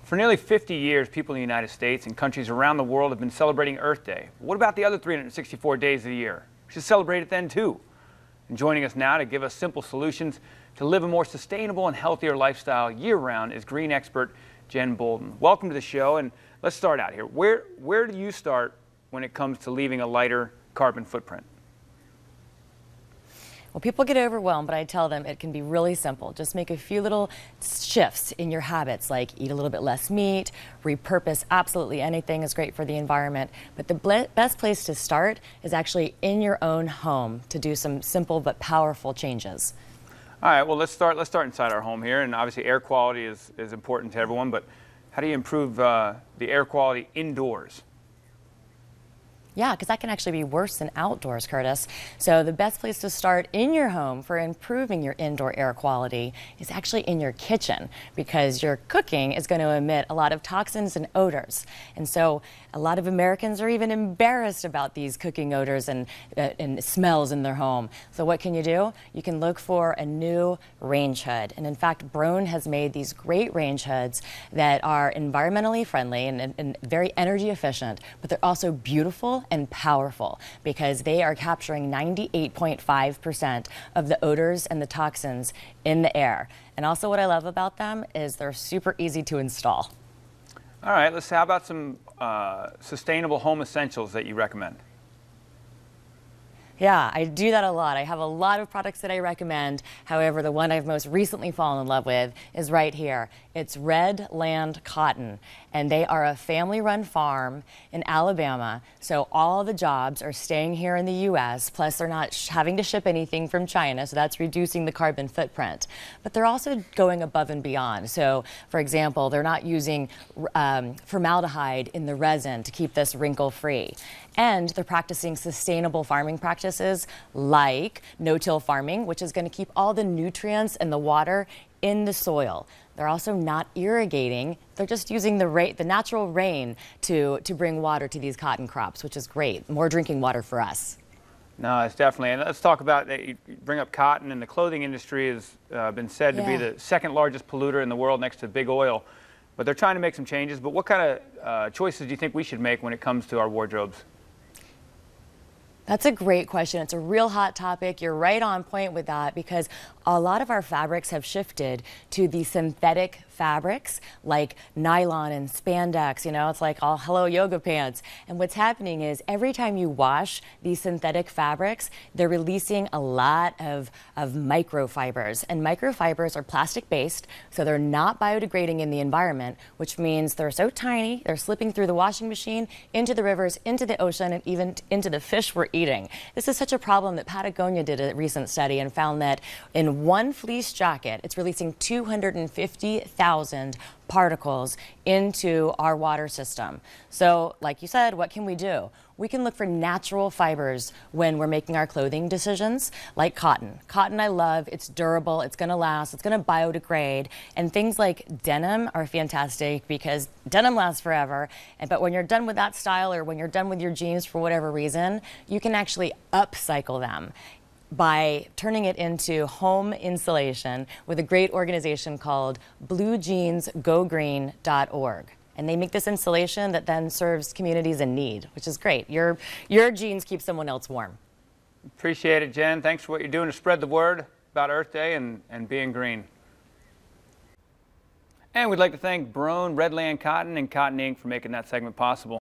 For nearly 50 years, people in the United States and countries around the world have been celebrating Earth Day. What about the other 364 days of the year? We should celebrate it then too. And joining us now to give us simple solutions to live a more sustainable and healthier lifestyle year-round is green expert Jen Bolden. Welcome to the show, and let's start out here. Where do you start when it comes to leaving a lighter carbon footprint? Well, people get overwhelmed, but I tell them it can be really simple. Just make a few little shifts in your habits, like eat a little bit less meat, repurpose absolutely anything is great for the environment. But the best place to start is actually in your own home to do some simple but powerful changes. All right, well, let's start inside our home here, and obviously air quality is important to everyone, but how do you improve the air quality indoors? Yeah, because that can actually be worse than outdoors, Curtis. So the best place to start in your home for improving your indoor air quality is actually in your kitchen, because your cooking is going to emit a lot of toxins and odors. And so a lot of Americans are even embarrassed about these cooking odors and smells in their home. So what can you do? You can look for a new range hood. And in fact, Brown has made these great range hoods that are environmentally friendly and very energy efficient, but they're also beautiful and powerful because they are capturing 98.5% of the odors and the toxins in the air. And also what I love about them is they're super easy to install. All right, how about some sustainable home essentials that you recommend? Yeah, I do that a lot. I have a lot of products that I recommend. However, the one I've most recently fallen in love with is right here. It's Red Land Cotton, and they are a family-run farm in Alabama. So all the jobs are staying here in the U.S., plus they're not having to ship anything from China, so that's reducing the carbon footprint. But they're also going above and beyond. So, for example, they're not using formaldehyde in the resin to keep this wrinkle-free. And they're practicing sustainable farming practices like no-till farming, which is going to keep all the nutrients and the water in the soil. They're also not irrigating. They're just using the natural rain to bring water to these cotton crops, which is great. More drinking water for us. No, it's definitely. And let's talk about, you bring up cotton, and the clothing industry has been said to be the second largest polluter in the world next to big oil. But they're trying to make some changes. But what kind of choices do you think we should make when it comes to our wardrobes? That's a great question. It's a real hot topic. You're right on point with that, because a lot of our fabrics have shifted to the synthetic fabrics like nylon and spandex. You know, it's like all hello yoga pants. And what's happening is every time you wash these synthetic fabrics, they're releasing a lot of microfibers. And microfibers are plastic based, so they're not biodegrading in the environment, which means they're so tiny, they're slipping through the washing machine, into the rivers, into the ocean, and even into the fish we're eating. This is such a problem that Patagonia did a recent study and found that in one fleece jacket, it's releasing 250,000 particles into our water system. So, like you said, what can we do? We can look for natural fibers when we're making our clothing decisions, like cotton. Cotton I love, it's durable, it's gonna last, it's gonna biodegrade, and things like denim are fantastic because denim lasts forever, but when you're done with that style or when you're done with your jeans for whatever reason, you can actually upcycle them by turning it into home insulation with a great organization called bluejeansgogreen.org. And they make this insulation that then serves communities in need, which is great. Your jeans keep someone else warm. Appreciate it, Jen. Thanks for what you're doing to spread the word about Earth Day and being green. And we'd like to thank Brown, Red Land Cotton, and Cotton Inc. for making that segment possible.